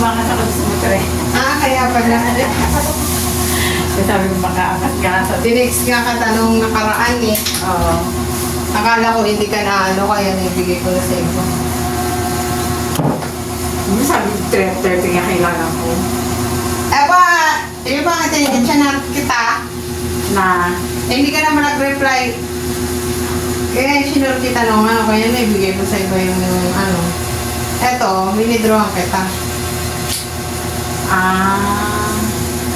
umangat ako sa motor eh. Kaya pala. Kasi sabi ko makaangat ka na sa... Tinext nga ka tanong nakaraan eh. Oo. Akala ko hindi ka na ano, kaya naibigay ko na sa iyo. Sabi ko 3:30 nga kailangan ko. Ba nga siya na kita, Na... hindi ka naman nag-reply. Kaya sinure kita nung ano, kaya naibigay ko sa iba yung ano. Eto, winidrawan kita.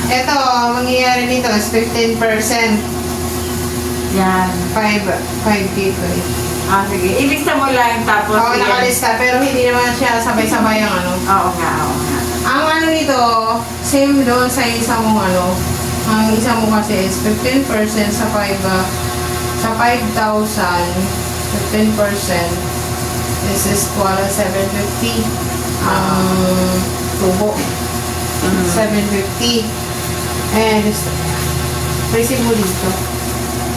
Eto, mangyayari nito is 15%. Yan. 5K ko eh. Sige. Ilista mo lang tapos... Oo, nakalista, pero hindi naman siya sabay-sabay ang ano. Oo nga, oo nga. Ang ano nito, same doon sa isang mong ano. Ang isa mo kasi is 15% sa 5,000, 15% this is equal 750 ang tubo. 750 and receive mo dito.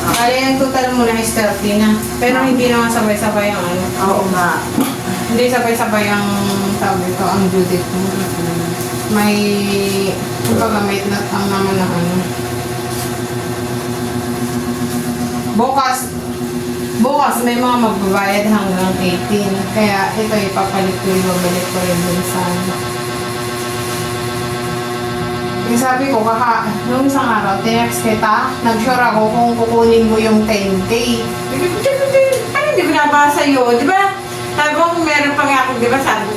Kaya yung total mo na is 30 na. Pero hindi naman sabay-sabay ang ano. Oo nga. Hindi sabay-sabay ang tawag ito, ang due date mo. May, kumbaga may natang naman na ano. Bukas may mga magbabayad hanggang 18. Kaya ito ipapalit ko yung babalik ko rin dun sa ano. Yung sabi ko, nung isang araw, tinext kita, nag-sure ako kung kukunin mo yung 10K. Ano hindi binabasa yun? Di ba? Sabi ko meron pa nga ako, di ba sabi?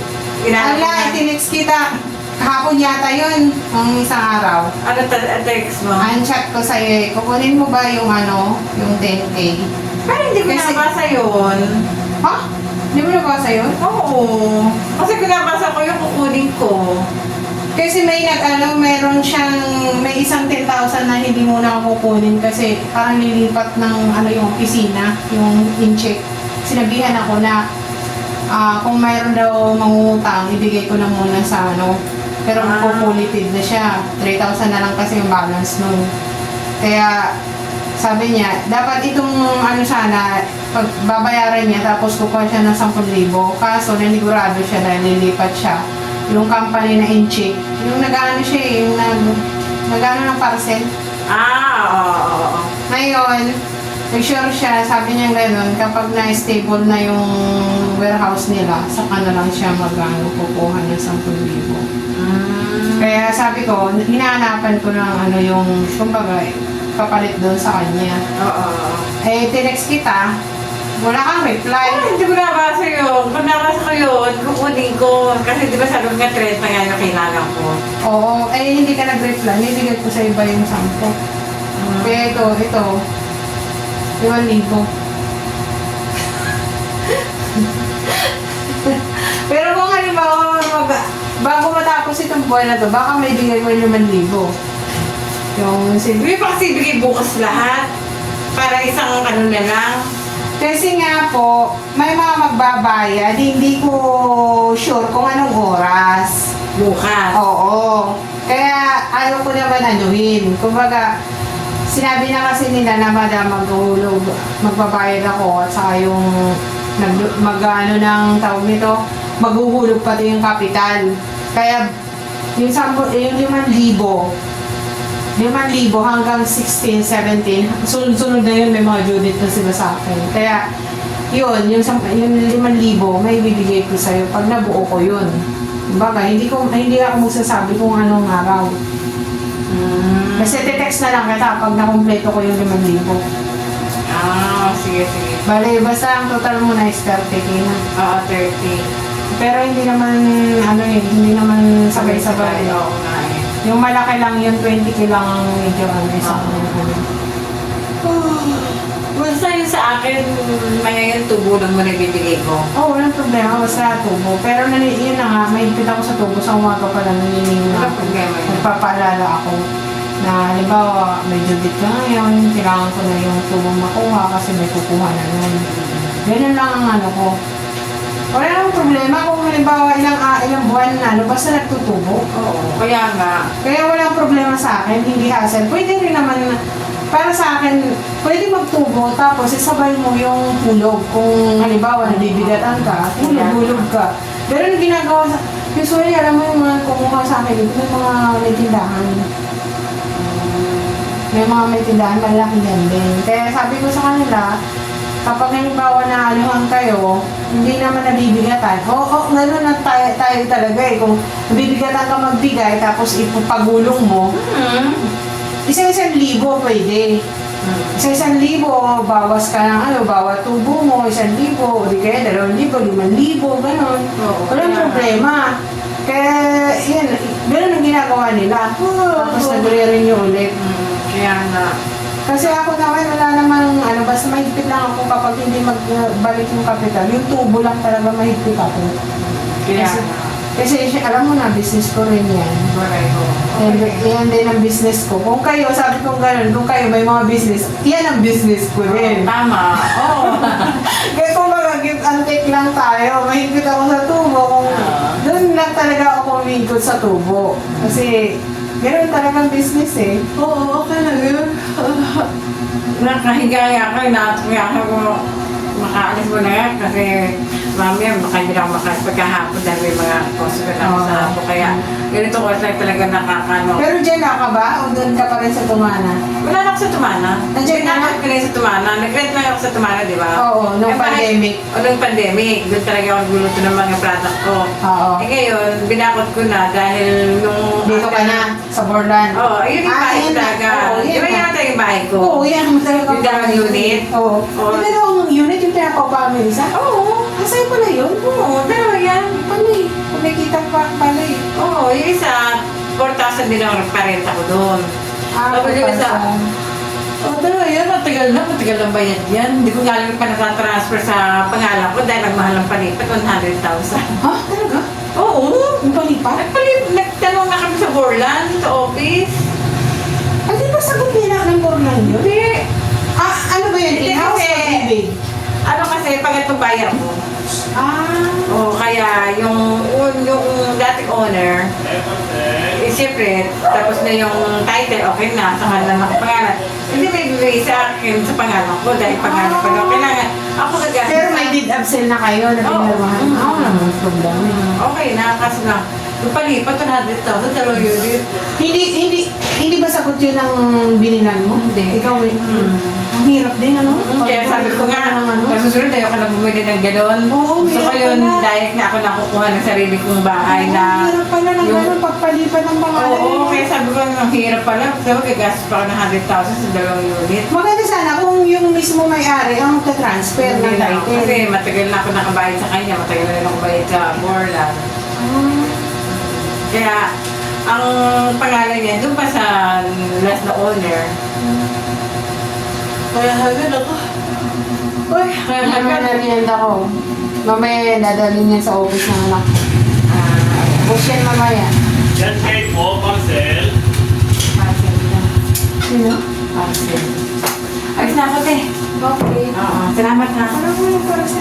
Ala, tinext kita. Kahapon yata yun, nung isang araw. Ano text mo? Ang chat ko sa'yo eh, kukunin mo ba yung ano, yung 10K? Pero hindi ko Kasi- nabasa yun. Ha? Hindi mo nabasa yun? Oo. Kasi kung nabasa ko yung kukunin ko. Kasi meron siyang, may isang 10,000 na hindi mo na kukunin kasi parang nilipat ng ano yung opisina, yung in-check. Sinabihan ako na kung mayroon daw mangungutang, ibigay ko na muna sa ano. Pero pupulited na siya. 3,000 na lang kasi yung balance nun. Kaya sabi niya, dapat itong ano sana, pag babayaran niya tapos kukuha siya ng 10,000. Kaso nanigurado siya na lilipat siya. Yung company na in-check, yung nag-ano siya eh, yung nag-ano ng parcel. Oo. Ngayon, sure siya, sabi niya gano'n, kapag na-stable na yung warehouse nila, saka na lang siya kukuha ng 10,000. Kaya sabi ko, hinahanapan ko ng ano yung, kumbaga, papalit doon sa kanya. Oo. Eh, tinext kita, wala kang reply. Hindi ko nabasa yun. Kung nabasa ko yun, kukunin ko. Kasi di ba sabi nga 30 nga yung kailangan ko. Oo, eh hindi ka nag-reply, nibigay ko sa iba yung 10. Kaya ito, 5,000. Pero kung halimbawa, bago matapos itong buwan na to, baka may bigay mo 5,000. Yung Hindi pa kasi bigay bukas lahat. Para isang ano na lang. kasi nga po, may mga magbabayad, hindi ko sure kung anong oras. Bukas. Oo. Kaya ayaw ko naman anuhin. Kumbaga, sinabi na kasi nila na madam maghulog, magbabayad ako at saka yung mag-ano ng tawag nito, maghuhulog pati yung kapital. Kaya yung 5,000 hanggang 16, 17, sunod-sunod na yun, may mga due date na sila sa akin. Kaya, yun, yung 5,000, may bibigay ko sa'yo pag nabuo ko yun. Kumbaga, hindi ako magsasabi kung anong araw. Kasi text na lang kita pag nakumpleto ko yung 5,000. Sige. Bale, basta ang total mo na is 30K na. Oo, 30. Pero hindi naman, hindi naman sabay-sabay. Oo nga eh. Yung malaki lang, yung 20K lang ang medyo isang Basta yun sa akin, may yung tubo lang mo nabibigay ko. walang problema, basta tubo. Pero yun na nga, may higpit ako sa tubo, sa umaga pa lang nililingon Wala ako. problema yun. Nagpapaalala ako na, halimbawa, may due date ka ngayon, kailangan ko na yung tubo makuha kasi may kukuha na nun. Ganun lang ang ano ko. Wala namang problema kung halimbawa ilang buwan na, basta nagtutubo. Oo, kaya nga. Kaya walang problema sa akin, hindi hassle. Pwede rin naman, para sa akin, pwede magtubo tapos isabay mo yung hulog. Kung halimbawa nabibigatan ka, hulog ka. Pero yung ginagawa Usually, alam mo yung mga kumuha sa akin dito, may mga may tindahan. May mga may tindahan, malaki yan din. Kaya sabi ko sa kanila, kapag halimbawa na aluhan kayo, hindi naman nabibigatan. Oo, gano'n na tayo talaga eh. Kung nabibigatan ka magbigay, tapos ipagulong mo, isa-isang libo pwede. Isa-isang libo, bawas ka ng bawat tubo mo, 1,000, o di kaya 2,000, 5,000, gano'n. Walang problema. Kaya, yan, gano'n ang ginagawa nila. Tapos nagre-renew ulit. Kaya nga. Kasi ako naman, wala namang, basta mahigpit lang ako kapag hindi magbalik yung kapital. Yung tubo lang talaga mahigpit ako. Kaya Kasi, nga. kasi alam mo na, business ko rin yan. Correct. And yan din ang business ko. Kung kayo, sabi ko gano'n, kung kayo may mga business, yan ang business ko rin. Tama. Oo. Kaya kung mga give and take lang tayo, mahigpit ako sa tubo. Kung doon lang talaga ako kumikot sa tubo. Kasi, gano'n talagang business eh. Oo, okay lang yun. Nakahiga ako, nakatuya ako makaalis mo na yan kasi mamaya baka hindi ako makapagkahapon dahil may mga customer ako sa hapon. Kaya ganito ko lang talaga nakakano. Pero dyan ka ba? O doon ka pa rin sa Tumana? Wala na ako sa Tumana. Nandiyan ka na? Binakot ko na yung sa Tumana. Nag-rent lang ako sa Tumana, di ba? Oo, nung pandemic. Nung pandemic. Doon talaga ako nagluluto ng mga product ko. Oo. Eh ngayon, binakot ko na dahil nung... Dito ka na, sa Borland. Oo, yun yung bahay yan na. talaga. Oo, Di yan ba na. yata yung bahay ko? Oo, yan. Yung dalawang unit? Oo. Oo. Yung dalawang unit, yung pinapapa mo isa? Oo. Kasay pala yun? Oo, dalawa yan. Pala eh. Kumikita pa pala eh. Oo, yung isa, 4,000 din ang parenta ko doon. Tapos yung isa, dalawa yan, matagal na bayad yan. Hindi ko nga lang pa natatransfer sa pangalan ko dahil nagmahal ang palipat, 100,000. Ha? Talaga? Oo. Yung palipat? Nagtanong na kami sa Borland, sa office. Ay, di ba sagot nila ng Borland yun? Hindi. Ano ba yun? Hindi In-house kasi- o bibig? Ano kasi, pag itong bayar mo. Oo, kaya yung dating owner, siyempre, tapos na yung title, okay na, sa kanila nakapangalan. Hindi may bibigay sa akin sa pangalan ko dahil pangalan ko. Kailangan, ako gagastos. Pero may deed of sale na kayo na pinirmahan. Oo. Ako naman problema. Okay na, kasi na, yung palipat, 100,000, dalawang unit. Hindi ba sagot yun ng binilan mo? Hindi. Ikaw eh. Ang hirap din, ano? Kaya sabi ko nga, masusunod tayo ka na bumili ng gano'n. Oo, Gusto ko hirap yun, pala. dahil na ako nakukuha ng sarili kong bahay na... Ang hirap pala ng yung- gano'n pagpalipan ng pangalan. Oo, kaya sabi ko, ang hirap pala. Kasi gagastos pa ako ng 100,000 sa dalawang unit. Maganda sana kung yung mismo may-ari ang magta-transfer ng Hindi na ako. title. Kasi matagal na ako nakabayad sa kanya, matagal na rin ako bayad sa Borland. Kaya, ang pangalan niya, doon pa sa last na owner. Kaya hagad ako. Uy, kaya Ano hagad. na merienda ko? Mamaya dadalhin niya sa office ng anak. Bush yan mamaya. Yan cake po, Marcel. Parcel na. Sino? Parcel. Ayos na ako, te. Okay. Oo, salamat na. Parang wala para sa